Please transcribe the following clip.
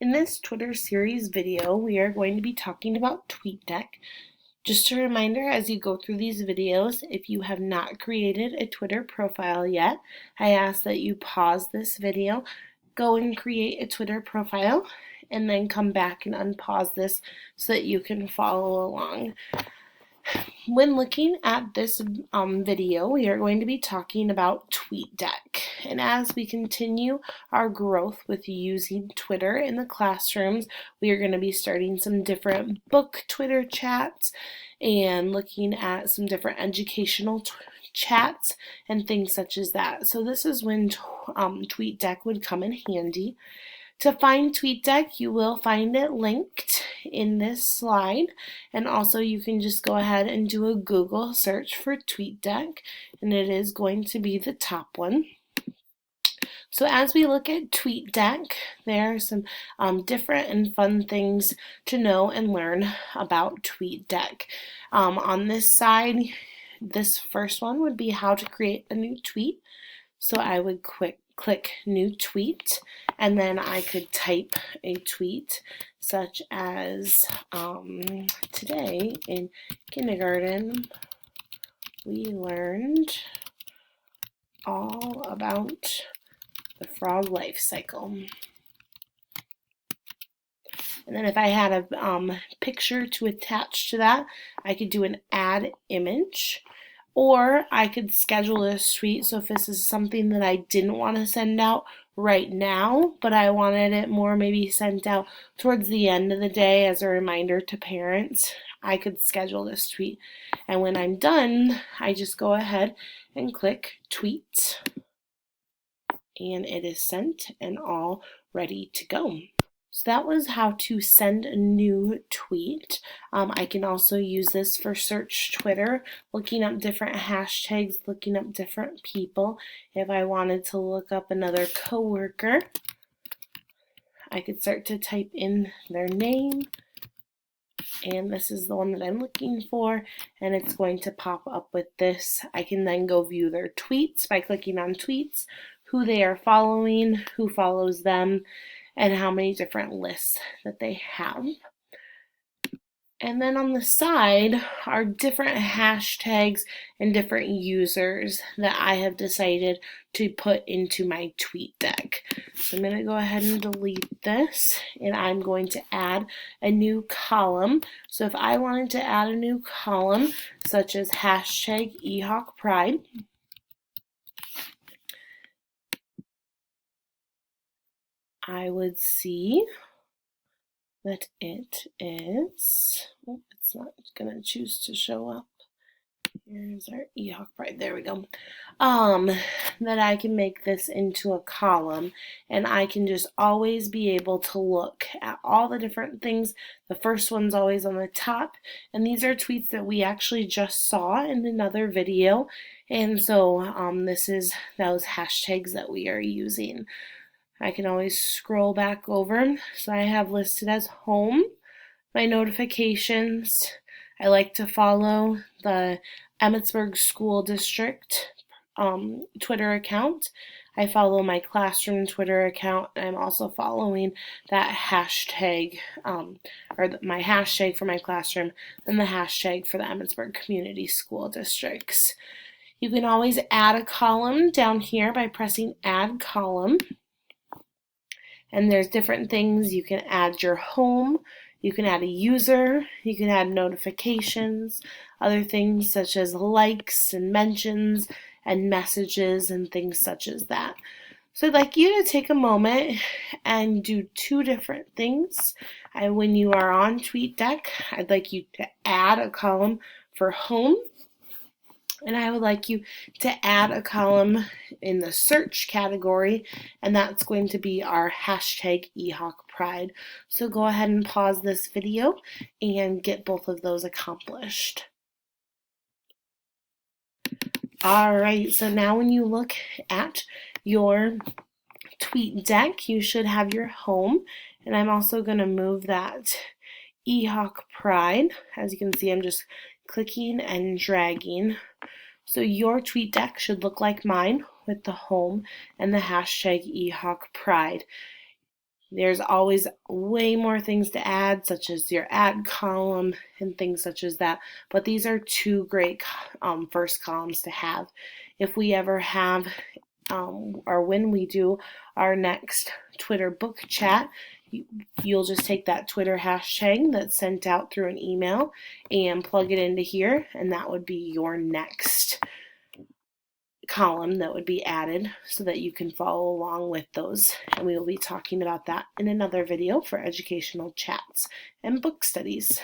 In this Twitter series video, we are going to be talking about TweetDeck. Just a reminder, as you go through these videos, if you have not created a Twitter profile yet, I ask that you pause this video, go and create a Twitter profile, and then come back and unpause this so that you can follow along. When looking at this video, we are going to be talking about TweetDeck. And as we continue our growth with using Twitter in the classrooms, we are going to be starting some different book Twitter chats and looking at some different educational chats and things such as that. So this is when TweetDeck would come in handy. To find TweetDeck, you will find it linked in this slide, and also you can just go ahead and do a Google search for TweetDeck, and it is going to be the top one. So as we look at TweetDeck, there are some different and fun things to know and learn about TweetDeck. On this side, this first one would be how to create a new tweet. So I would click new tweet, and then I could type a tweet such as today in kindergarten we learned all about the frog life cycle. And then if I had a picture to attach to that, I could do an add image. Or I could schedule this tweet, so if this is something that I didn't want to send out right now, but I wanted it more maybe sent out towards the end of the day as a reminder to parents, I could schedule this tweet. And when I'm done, I just go ahead and click tweet, and it is sent and all ready to go. So that was how to send a new tweet. I can also use this for search Twitter, looking up different hashtags, looking up different people. If I wanted to look up another coworker, I could start to type in their name, and this is the one that I'm looking for, and it's going to pop up with this. I can then go view their tweets by clicking on tweets, who they are following, who follows them, and how many different lists that they have. And then on the side are different hashtags and different users that I have decided to put into my TweetDeck. So I'm going to go ahead and delete this, and I'm going to add a new column. So if I wanted to add a new column, such as hashtag EHawkPride, I would see that it is, it's not going to choose to show up. Here's our EHawkPride, there we go. That I can make this into a column, and I can just always be able to look at all the different things. The first one's always on the top, and these are tweets that we actually just saw in another video, and so this is those hashtags that we are using. I can always scroll back over. So I have listed as home, my notifications. I like to follow the Emmitsburg School District Twitter account. I follow my classroom Twitter account, and I'm also following that hashtag, my hashtag for my classroom and the hashtag for the Emmitsburg Community School Districts. You can always add a column down here by pressing Add Column. And there's different things. You can add your home, you can add a user, you can add notifications, other things such as likes and mentions and messages and things such as that. So I'd like you to take a moment and do two different things. When you are on TweetDeck, I'd like you to add a column for home, and I would like you to add a column in the search category, and that's going to be our hashtag EHawkPride. So go ahead and pause this video and get both of those accomplished. Alright, so now when you look at your TweetDeck, you should have your home, and I'm also going to move that EHawkPride. As you can see, I'm just clicking and dragging. So your TweetDeck should look like mine with the home and the hashtag EHawkPride. There's always way more things to add, such as your add column and things such as that, but these are two great first columns to have. If we ever have or when we do our next Twitter book chat, you'll just take that Twitter hashtag that's sent out through an email and plug it into here, and that would be your next column that would be added so that you can follow along with those. And we will be talking about that in another video for educational chats and book studies.